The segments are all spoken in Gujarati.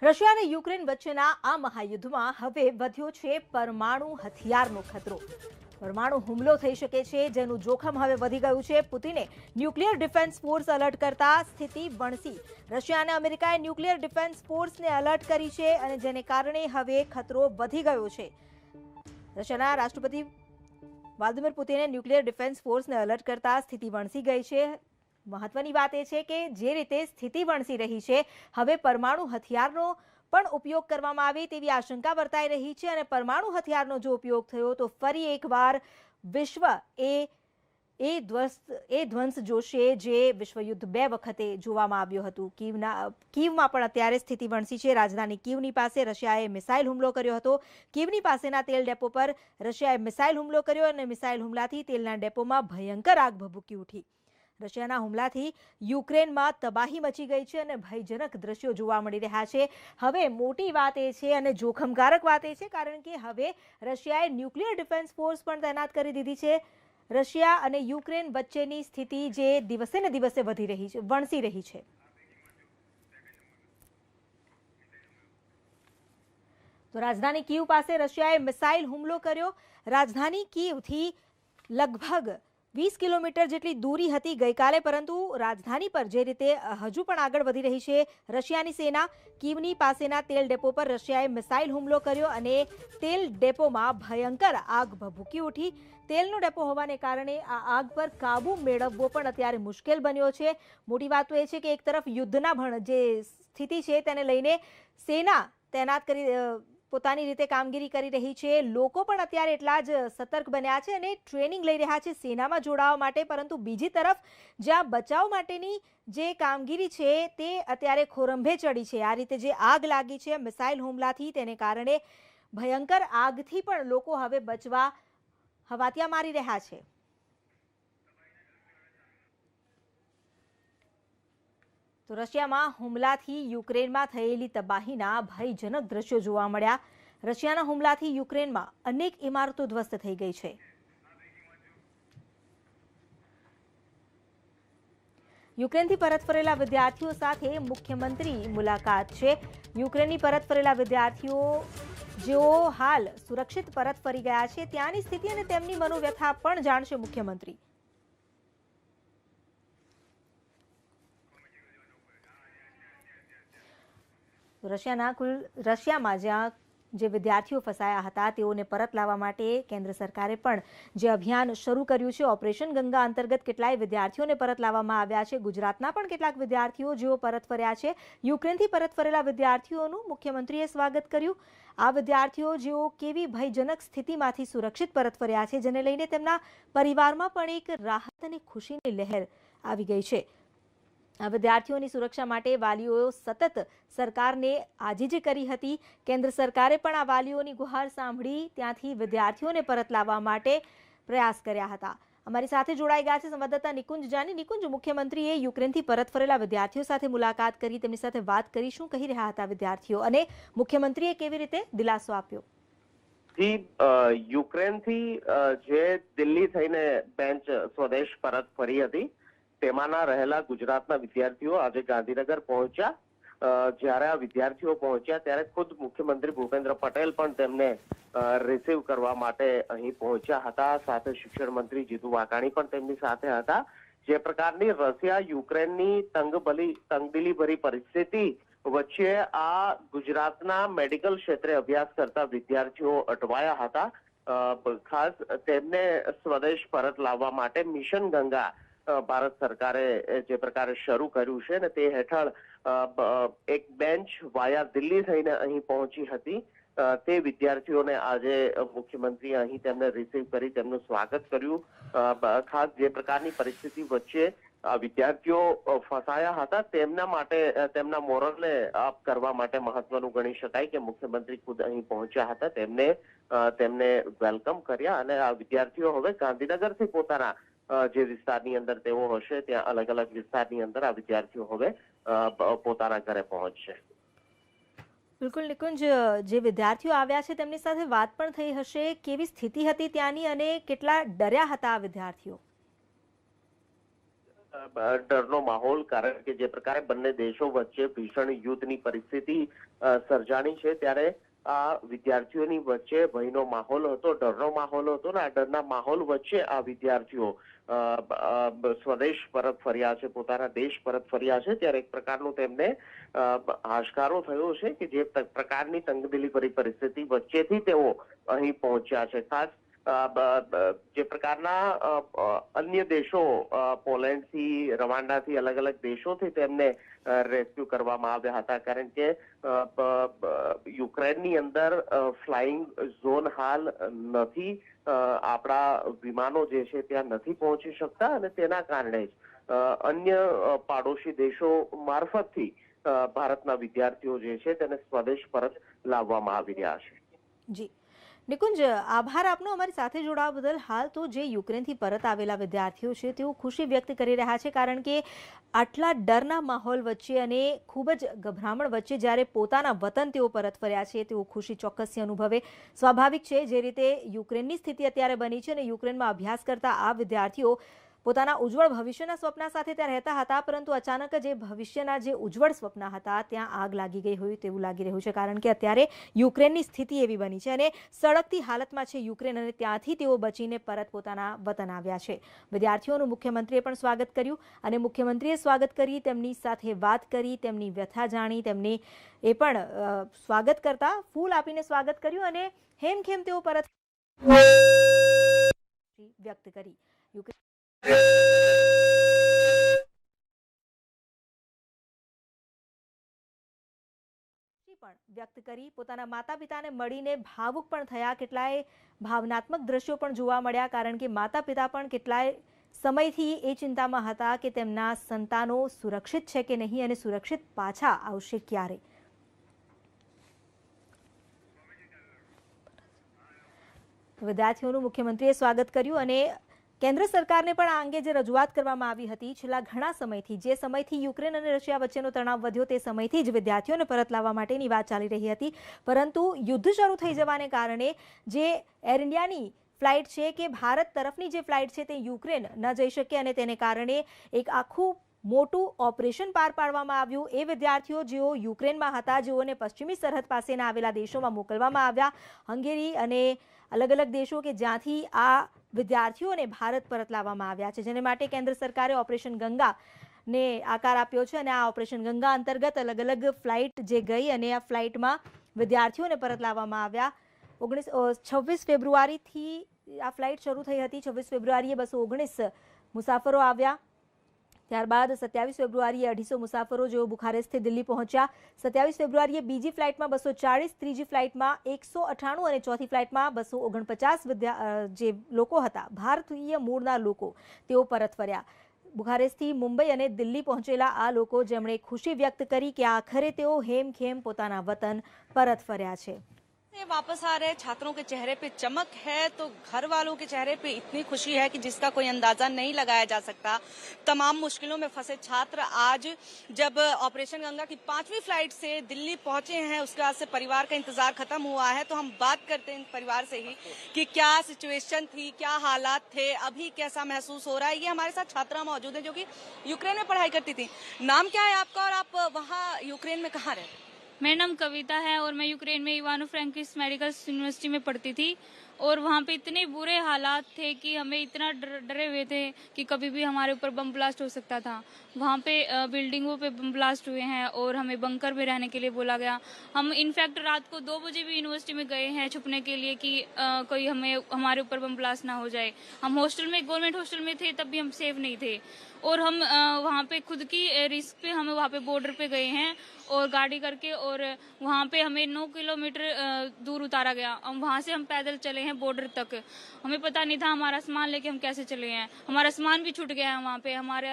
રશિયા અને યુક્રેન વચ્ચેના આ મહાયુદ્ધમાં હવે વધ્યો છે પરમાણુ હથિયારનો ખતરો। પરમાણુ હુમલો થઈ શકે છે, જેનું જોખમ હવે વધી ગયું છે। પુતિને ન્યુક્લિયર ડિફેન્સ ફોર્સ એલર્ટ કરતા સ્થિતિ વણસી। રશિયા અને અમેરિકાએ ન્યુક્લિયર ડિફેન્સ ફોર્સને એલર્ટ કરી છે અને જેને કારણે હવે ખતરો વધી ગયો છે। રશિયાના રાષ્ટ્રપતિ વ્લાદિમીર પુતિને ન્યુક્લિયર ડિફેન્સ ફોર્સને એલર્ટ કરતા સ્થિતિ વણસી ગઈ છે। મહત્વની વાત એ છે કે જે રીતે સ્થિતિ વણસી રહી છે, હવે પરમાણુ હથિયારનો પણ ઉપયોગ કરવામાં આવે તેવી આશંકા વર્તાઈ રહી છે અને પરમાણુ હથિયારનો જો ઉપયોગ થયો તો ફરી એકવાર વિશ્વ એ ધ્વંસ જોશે જે વિશ્વયુદ્ધ 2 વખતે જોવામાં આવ્યું હતું। કીવમાં પણ અત્યારે સ્થિતિ વણસી છે। રાજધાની કીવની પાસે રશિયાએ મિસાઇલ હુમલો કર્યો હતો। કીવની પાસેના તેલ ડેપો પર રશિયાએ મિસાઇલ હુમલો કર્યો અને મિસાઇલ હુમલાથી તેલના ડેપોમાં ભયંકર આગ ભભૂકી ઉઠી। રશિયાના હુમલાથી યુક્રેનમાં તબાહી મચી ગઈ છે અને ભયજનક દ્રશ્યો જોવા મળી રહ્યા છે। હવે મોટી વાત એ છે અને જોખમકારક વાત એ છે કારણ કે હવે રશિયાએ ન્યુક્લિયર ડિફેન્સ ફોર્સ પણ તૈનાત કરી દીધી છે। રશિયા અને યુક્રેન વચ્ચેની સ્થિતિ જે દિવસે ને દિવસે વણસી રહી છે। તો રાજધાની કીવ પાસે રશિયાએ મિસાઇલ હુમલો કર્યો। રાજધાની કીવથી લગભગ 20 કિલોમીટર જેટલી દૂરી હતી ગઈકાલે, પરંતુ રાજધાની પર જે રીતે હજુ પણ આગળ વધી રહી છે રશિયાની સેના, કીવની પાસેના તેલ ડેપો પર રશિયાએ મિસાઇલ હુમલો કર્યો અને તેલ ડેપોમાં ભયંકર આગ ભભૂકી ઉઠી। તેલનો ડેપો હોવાને કારણે આ આગ પર કાબુ મેળવવો પણ અત્યારે મુશ્કેલ બન્યો છે। મોટી વાત તો એ છે કે એક તરફ યુદ્ધના જે સ્થિતિ છે તેને લઈને સેના તૈનાત કરી પોતાની રીતે કામગીરી કરી રહી છે। લોકો પણ અત્યારે એટલા જ સતર્ક બન્યા છે અને ટ્રેનિંગ લઈ રહ્યા છે સેનામાં જોડાવા માટે, પરંતુ બીજી તરફ જ્યાં બચાવ માટેની જે કામગીરી છે તે અત્યારે ખોરંભે ચડી છે। આ રીતે જે આગ લાગી છે મિસાઇલ હુમલાથી, તેને કારણે ભયંકર આગથી પણ લોકો હવે બચવા હવાતિયા મારી રહ્યા છે। તો રશિયામાં હુમલાથી યુક્રેનમાં થયેલી તબાહીના ભયજનક દ્રશ્યો જોવા મળ્યા। રશિયાના હુમલાથી યુક્રેનમાં અનેક ઇમારતો ધ્વસ્ત થઈ ગઈ છે। યુક્રેનથી પરત ફરેલા વિદ્યાર્થીઓ સાથે મુખ્યમંત્રી મુલાકાત છે। યુક્રેનની પરત ફરેલા વિદ્યાર્થીઓ જેઓ હાલ સુરક્ષિત પરત ફરી ગયા છે ત્યાંની સ્થિતિ અને તેમની મનોવ્યથા પણ જાણશે મુખ્યમંત્રી। રશિયામાં જ્યાં જે વિદ્યાર્થીઓ ફસાયા હતા તેઓને પરત લાવવા માટે કેન્દ્ર સરકારે પણ જે અભિયાન શરૂ કર્યું છે, ઓપરેશન ગંગા અંતર્ગત કેટલાય વિદ્યાર્થીઓને પરત લાવવામાં આવ્યા છે। ગુજરાતના પણ કેટલાક વિદ્યાર્થીઓ જેઓ પરત ફર્યા છે। યુક્રેનથી પરત ફરેલા વિદ્યાર્થીઓનું મુખ્યમંત્રીએ સ્વાગત કર્યું। આ વિદ્યાર્થીઓ જેઓ કેવી ભયજનક સ્થિતિમાંથી સુરક્ષિત પરત ફર્યા છે, જેને લઈને તેમના પરિવારમાં પણ એક રાહત અને ખુશીની લહેર આવી ગઈ છે। આ વિદ્યાર્થીઓની સુરક્ષા માટે વાલીઓએ સતત સરકારને આજીજી કરી હતી। કેન્દ્ર સરકારે પણ આ વાલીઓની ગુહાર સાંભળી ત્યાંથી વિદ્યાર્થીઓને પરત લાવવા માટે પ્રયાસ કર્યા હતા। અમારી સાથે જોડાઈ ગયા છે સંવાદદાતા નિકુંજ જાની। નિકુંજ, મુખ્યમંત્રીએ યુક્રેનથી પરત ફરેલા વિદ્યાર્થીઓ સાથે મુલાકાત કરી, તેમની સાથે વાત કરી, શું કહી રહ્યા હતા વિદ્યાર્થીઓ અને મુખ્યમંત્રીએ કેવી રીતે દિલાસો આપ્યો? યુક્રેનથી જે દિલ્હી થઈને બેન્ચ સ્વદેશ પરત ફરી હતી તેમાંના રહેલા ગુજરાતના વિદ્યાર્થીઓ આજે ગાંધીનગર પહોંચ્યા। જ્યારે આ વિદ્યાર્થીઓ પહોંચ્યા ત્યારે ખુદ મુખ્યમંત્રી ભૂપેન્દ્ર પટેલ પણ તેમને રિસીવ કરવા માટે અહીં પહોંચ્યા હતા। સાથે શિક્ષણ મંત્રી જીતુ વાઘાણી પણ તેમની સાથે હતા। જે પ્રકારની રશિયા યુક્રેનની તંગદિલીભરી પરિસ્થિતિ વચ્ચે આ ગુજરાતના મેડિકલ ક્ષેત્રે અભ્યાસ કરતા વિદ્યાર્થીઓ અટવાયા હતા। ખાસ તેમને સ્વદેશ પરત લાવવા માટે મિશન ગંગા ભારત સરકારે જે પ્રકારે શરૂ કર્યું છે ને તે હેઠળ એક બેન્ચ વાયા દિલ્હી થઈને અહીં પહોંચી હતી। તે વિદ્યાર્થીઓને આજે મુખ્યમંત્રીએ અહીં તેમને રિસીવ કરી તેમનું સ્વાગત કર્યું। ખાસ જે પ્રકારની પરિસ્થિતિ વચ્ચે વિદ્યાર્થીઓ ફસાયા હતા તેમના માટે, તેમના મોરલને અપ કરવા માટે મહત્વનું ગણી શકાય કે મુખ્યમંત્રી ખુદ અહીં પહોંચ્યા હતા। તેમને વેલકમ કર્યા અને આ વિદ્યાર્થીઓ હવે ગાંધીનગરથી પોતાના જે વિસ્તારની અંદર તેઓ હશે ત્યાં અલગ અલગ વિસ્તારની અંદર આ વિદ્યાર્થીઓ હવે પોતાના ઘરે પહોંચશે। બિલકુલ નિકુંજ, જે વિદ્યાર્થીઓ આવ્યા છે તેમની સાથે વાત પણ થઈ હશે, કેવી સ્થિતિ હતી ત્યાંની અને કેટલા ડર્યા હતા આ વિદ્યાર્થીઓ? ડરનો માહોલ, કારણ કે જે પ્રકારે બંને દેશો વચ્ચે ભીષણ યુદ્ધની પરિસ્થિતિ સર્જાણી છે, ત્યારે આ વિદ્યાર્થીઓની વચ્ચે ભયનો માહોલ હતો, ડરનો માહોલ હતો, ને આ ડરના માહોલ વચ્ચે આ વિદ્યાર્થીઓ સ્વદેશ પરત ફર્યા છે, પોતાના દેશ પરત ફર્યા છે, ત્યારે એક પ્રકારનું તેમને હાશકારો થયો છે કે જે પ્રકારની તંગદિલી ભરી પરિસ્થિતિ વચ્ચેથી તેઓ અહીં પહોંચ્યા છે. ખાસ જે પ્રકારના અન્ય દેશો, પોલેન્ડથી, રવાંડાથી, અલગ અલગ દેશોથી તેમને રેસ્ક્યુ કરવામાં આવ્યા હતા, કારણ કે યુક્રેનની અંદર ફ્લાઇંગ ઝોન હાલ નથી, આપણા વિમાનો જે છે ત્યાં નથી પહોંચી શકતા, અને તેના કારણે જ અન્ય પાડોશી દેશો મારફતથી ભારતના વિદ્યાર્થીઓ જે છે તેને સ્વદેશ પરત લાવવામાં આવી રહ્યા છે. જી નિકુંજ, આભાર આપનો અમારી સાથે જોડાવા બદલ. હાલ તો જે યુક્રેનથી પરત આવેલા વિદ્યાર્થીઓ છે તેઓ ખુશી વ્યક્ત કરી રહ્યા છે, કારણ કે આટલા ડરના માહોલ વચ્ચે અને ખૂબ જ ગભરામણ વચ્ચે જ્યારે પોતાના વતન તેઓ પરત ફર્યા છે, તેઓ ખુશી ચોક્કસથી અનુભવે. સ્વાભાવિક છે, જે રીતે યુક્રેનની સ્થિતિ અત્યારે બની છે અને યુક્રેનમાં અભ્યાસ કરતા આ વિદ્યાર્થીઓ પોતાના ઉજ્જવળ ભવિષ્યના સ્વપ્ન સાથે ત્યાં રહેતા હતા, પરંતુ અચાનક જ ભવિષ્યના જે ઉજ્જવળ સ્વપ્ન હતા ત્યાં આગ લાગી ગઈ હોય તેવું લાગી રહ્યું છે, કારણ કે અત્યારે યુક્રેનની સ્થિતિ એવી બની છે અને સળગતી હાલતમાં છે યુક્રેન, અને ત્યાંથી તેઓ બચીને પરત પોતાના વતન આવ્યા છે. વિદ્યાર્થીઓનું મુખ્યમંત્રીએ પણ સ્વાગત કર્યું, અને મુખ્યમંત્રીએ સ્વાગત કરી, તેમની સાથે વાત કરી, તેમની વ્યથા જાણી, તેમની એ પણ સ્વાગત કરતા ફૂલ આપીને સ્વાગત કર્યું, અને હેમખેમ તેઓ પરત વ્યક્ત કરી. વ્યક્ત કરી, પોતાના માતા પિતાને મળીને ભાવુક પણ થયા. કેટલાય ભાવનાત્મક દ્રશ્યો પણ જોવા મળ્યા, કારણ કે માતા પિતા પણ કેટલાય સમયથી એ ચિંતામાં હતા કે તેમના સંતાનો સુરક્ષિત છે કે નહીં અને સુરક્ષિત પાછા આવશે ક્યારે. વિદ્યાર્થીઓનું મુખ્યમંત્રીએ સ્વાગત કર્યું, અને કેન્દ્ર સરકારને પણ આ અંગે જે રજૂઆત કરવામાં આવી હતી છેલ્લા ઘણા સમયથી, જે સમયથી યુક્રેન અને રશિયા વચ્ચેનો તણાવ વધ્યો તે સમયથી જ વિદ્યાર્થીઓને પરત લાવવા માટેની વાત ચાલી રહી હતી, પરંતુ યુદ્ધ શરૂ થઈ જવાને કારણે જે એર ઇન્ડિયાની ફ્લાઇટ છે કે ભારત તરફની જે ફ્લાઇટ છે તે યુક્રેન ન જઈ શકે, અને તેને કારણે એક આખું મોટું ઓપરેશન પાર પાડવામાં આવ્યું. એ વિદ્યાર્થીઓ જેઓ યુક્રેનમાં હતા, જેઓને પશ્ચિમી સરહદ પાસેના આવેલા દેશોમાં મોકલવામાં આવ્યા, હંગેરી અને અલગ અલગ દેશો કે જ્યાંથી આ વિદ્યાર્થીઓને ભારત પરત લાવવામાં આવ્યા છે, જેને માટે કેન્દ્ર સરકારે ઓપરેશન ગંગાને આકાર આપ્યો છે, અને આ ઓપરેશન ગંગા અંતર્ગત અલગ અલગ ફ્લાઇટ જે ગઈ અને આ ફ્લાઇટમાં વિદ્યાર્થીઓને પરત લાવવામાં આવ્યા. 26 ફેબ્રુઆરીથી આ ફ્લાઇટ શરૂ થઈ હતી. 26 ફેબ્રુઆરીએ 219 મુસાફરો આવ્યા. ત્યારબાદ 27 ફેબ્રુઆરીએ 250 મુસાફરો જેઓ બુખારેસ્ટથી દિલ્હી પહોંચ્યા. 27 ફેબ્રુઆરીએ બીજી ફ્લાઇટમાં 240, ત્રીજી ફ્લાઇટમાં 198 અને ચોથી ફ્લાઇટમાં 249 જે લોકો હતા ભારતીય મૂળના લોકો, તેઓ પરત ફર્યા. બુખારેસ્ટથી મુંબઈ અને દિલ્હી પહોંચેલા આ લોકો, જેમણે ખુશી વ્યક્ત કરી કે આખરે તેઓ હેમખેમ પોતાના વતન પરત ફર્યા છે. वापस आ रहे छात्रों के चेहरे पे चमक है तो घर वालों के चेहरे पे इतनी खुशी है कि जिसका कोई अंदाजा नहीं लगाया जा सकता. तमाम मुश्किलों में फंसे छात्र आज जब ऑपरेशन गंगा की 5वीं फ्लाइट से दिल्ली पहुंचे हैं, उसके बाद से परिवार का इंतजार खत्म हुआ है. तो हम बात करते हैं परिवार से ही कि क्या सिचुएशन थी, क्या हालात थे, अभी कैसा महसूस हो रहा है. ये हमारे साथ छात्रा मौजूद है जो कि यूक्रेन में पढ़ाई करती थी. नाम क्या है आपका और आप वहाँ यूक्रेन में कहाँ रहते? मेरा नाम कविता है और मैं यूक्रेन में इवानो फ्रैंकिस मेडिकल यूनिवर्सिटी में पढ़ती थी, और वहाँ पे इतने बुरे हालात थे कि हमें इतना डरे हुए थे कि कभी भी हमारे ऊपर बम ब्लास्ट हो सकता था. वहाँ पे बिल्डिंगों पे बम ब्लास्ट हुए हैं और हमें बंकर में रहने के लिए बोला गया. हम इनफैक्ट रात को 2 बजे भी यूनिवर्सिटी में गए हैं छुपने के लिए कि कोई हमारे ऊपर बम ब्लास्ट ना हो जाए. हम हॉस्टल में, गवर्नमेंट हॉस्टल में थे, तब भी हम सेफ नहीं थे, और हम वहाँ पे खुद की रिस्क पे हम वहाँ पे बॉर्डर पे गए हैं और गाड़ी करके, और वहाँ पे हमें 9 किलोमीटर दूर उतारा गया. वहाँ से हम पैदल चले हैं बॉर्डर तक. हमें पता नहीं था हमारा सामान लेके हम कैसे चले हैं. हमारा सामान भी छूट गया है वहाँ पे. हमारे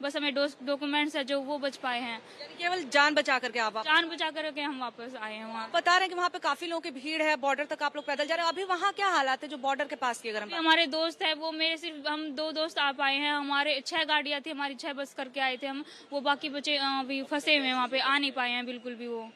बस हमें डॉक्यूमेंट्स है जो वो बच पाए हैं. केवल जान बचा करके जान बचा करके हम वापस आए हैं. वहाँ बता रहे हैं कि वहाँ पे काफी लोगों की भीड़ है, बॉर्डर तक आप लोग पैदल जा रहे हैं. अभी वहाँ क्या हालात है जो बॉर्डर के पास की? अगर हमारे दोस्त है वो, मेरे सिर्फ हम 2 दोस्त आ पाए हैं. हमारे 6 गाड़ियाँ थी, हमारी 6 बस करके आए थे हम. वो बाकी बच्चे अभी फंसे हुए हैं वहाँ पे, आ नहीं पाए हैं बिल्कुल भी. वो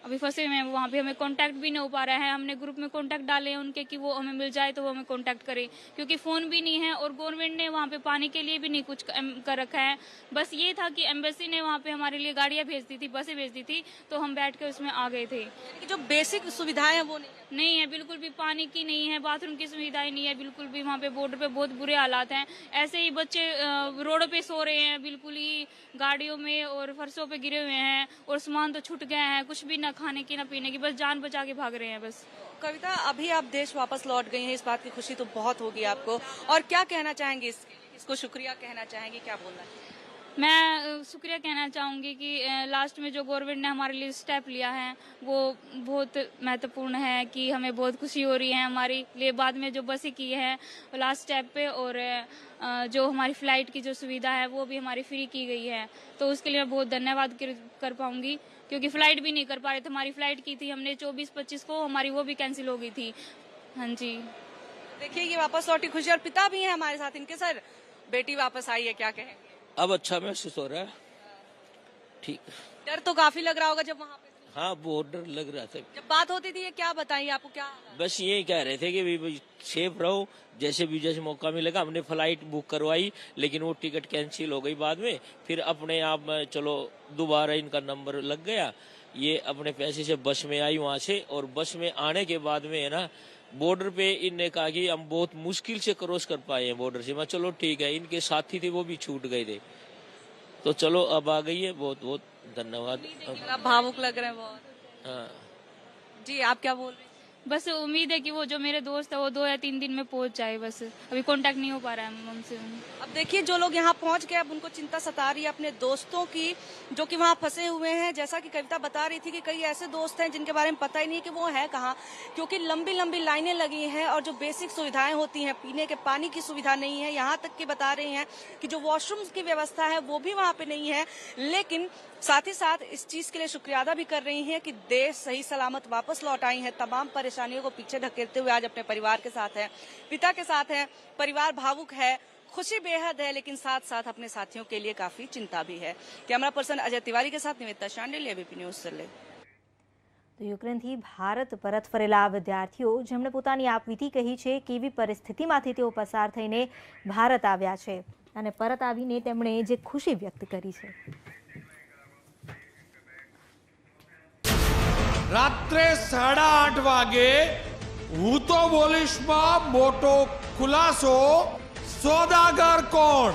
अभी फंसे हुए हैं, वहाँ पे हमें कांटेक्ट भी नहीं हो पा रहा है। हमने ग्रुप में कांटेक्ट डाले हैं उनके कि वो हमें मिल जाए तो वो हमें कांटेक्ट करें, क्योंकि फ़ोन भी नहीं है और गवर्नमेंट ने वहाँ पे पानी के लिए भी नहीं कुछ कर रखा है। बस ये था कि एम्बेसी ने वहाँ पे हमारे लिए गाड़ियाँ भेज दी थी, बसें भेज दी थी, तो हम बैठ के उसमें आ गए थे। यानी कि जो बेसिक सुविधाएं हैं वो नहीं है, बिल्कुल भी पानी की नहीं है, बाथरूम की सुविधाएं नहीं है, बिल्कुल भी। वहाँ पे बॉर्डर पे बहुत बुरे हालात हैं। ऐसे ही बच्चे रोड पे सो रहे हैं, बिल्कुल ही गाड़ियों में और फर्शों पे गिरे हुए हैं, और सामान तो छूट गए हैं, कुछ भी ना खाने की ना पीने की, बस जान बचा के भाग रहे हैं बस। कविता, अभी आप देश वापस लौट गई हैं, इस बात की खुशी तो बहुत होगी आपको, और क्या कहना चाहेंगे इसको शुक्रिया कहना चाहेंगे, क्या बोलना है? मैं शुक्रिया कहना चाहूँगी कि लास्ट में जो गवर्नमेंट ने हमारे लिए स्टेप लिया है वो बहुत महत्वपूर्ण है, कि हमें बहुत खुशी हो रही है हमारे लिए। बाद में जो बसें की है लास्ट स्टेप पे, और जो हमारी फ़्लाइट की जो सुविधा है वो भी हमारी फ्री की गई है, तो उसके लिए मैं बहुत धन्यवाद कर पाऊँगी, क्योंकि फ़्लाइट भी नहीं कर पा रहे थे। हमारी फ़्लाइट की थी हमने 24-25 को, हमारी वो भी कैंसिल हो गई थी। हाँ जी, देखिए ये वापस लौटी खुशी, और पिता भी हैं हमारे साथ इनके। सर, बेटी वापस आई है, क्या कहेंगे? अब अच्छा महसूस हो रहा है, ठीक। डर तो काफी लग रहा होगा जब वहाँ पे? हाँ, बहुत डर लग रहा था। जब बात होती थी ये क्या बताइए आपको, क्या? बस यही कह रहे थे कि भाई सेफ रहो, जैसे भी जैसे मौका मिलेगा। हमने फ्लाइट बुक करवाई, लेकिन वो टिकट कैंसिल हो गई बाद में। फिर अपने आप में चलो दोबारा इनका नंबर लग गया, ये अपने पैसे से बस में आई वहाँ से, और बस में आने के बाद में है ना, बॉर्डर पे इनने कहा कि हम बहुत मुश्किल से क्रॉस कर पाए हैं बॉर्डर से। मैं चलो ठीक है, इनके साथी थे वो भी छूट गए थे, तो चलो अब आ गई है। बहुत बहुत धन्यवाद। आप भावुक लग रहे हैं बहुत। हाँ जी, आप क्या बोल रहे हैं? बस उम्मीद है कि वो जो मेरे दोस्त है वो 2 या 3 दिन में पहुंच जाए, बस अभी कांटेक्ट नहीं हो पा रहा है उनसे। अब देखिए जो लोग यहाँ पहुंच गए, अब उनको चिंता सता रही है अपने दोस्तों की, जो कि वहाँ फंसे हुए हैं। जैसा कि कविता बता रही थी कि कई ऐसे दोस्त हैं जिनके बारे में पता ही नहीं कि वो है कहाँ, क्योंकि लंबी लंबी लाइनें लगी हैं, और जो बेसिक सुविधाएं होती हैं, पीने के पानी की सुविधा नहीं है। यहाँ तक कि बता रहे हैं कि जो वॉशरूम्स की व्यवस्था है वो भी वहाँ पे नहीं है। लेकिन साथ ही साथ इस चीज के लिए शुक्रिया अदा भी कर रही हैं कि देश सही सलामत वापस लौट आई हैं, तमाम परेशानियों को पीछे धकेलते हुए आज अपने परिवार के साथ है, पिता के साथ है। परिवार भावुक है, खुशी बेहद है, लेकिन साथ साथ अपने साथियों के लिए काफी चिंता भी है। कैमरा पर्सन अजय तिवारी के साथ निवेदिता शांडिल, एबीपी न्यूज़ दिल्ली। તો યુક્રેનથી ભારત પરત ફરેલા વિદ્યાર્થીઓ જેમણે પોતાની આપવીતી કહી છે કેવી પરિસ્થિતિમાંથી તેઓ પસાર થઈને ભારત આવ્યા છે અને પરત આવીને તેમણે જે ખુશી વ્યક્ત કરી છે। રાત્રે 8:30 વાગે હું તો બોલીશમાં મોટો ખુલાસો, સોદાગર કોણ?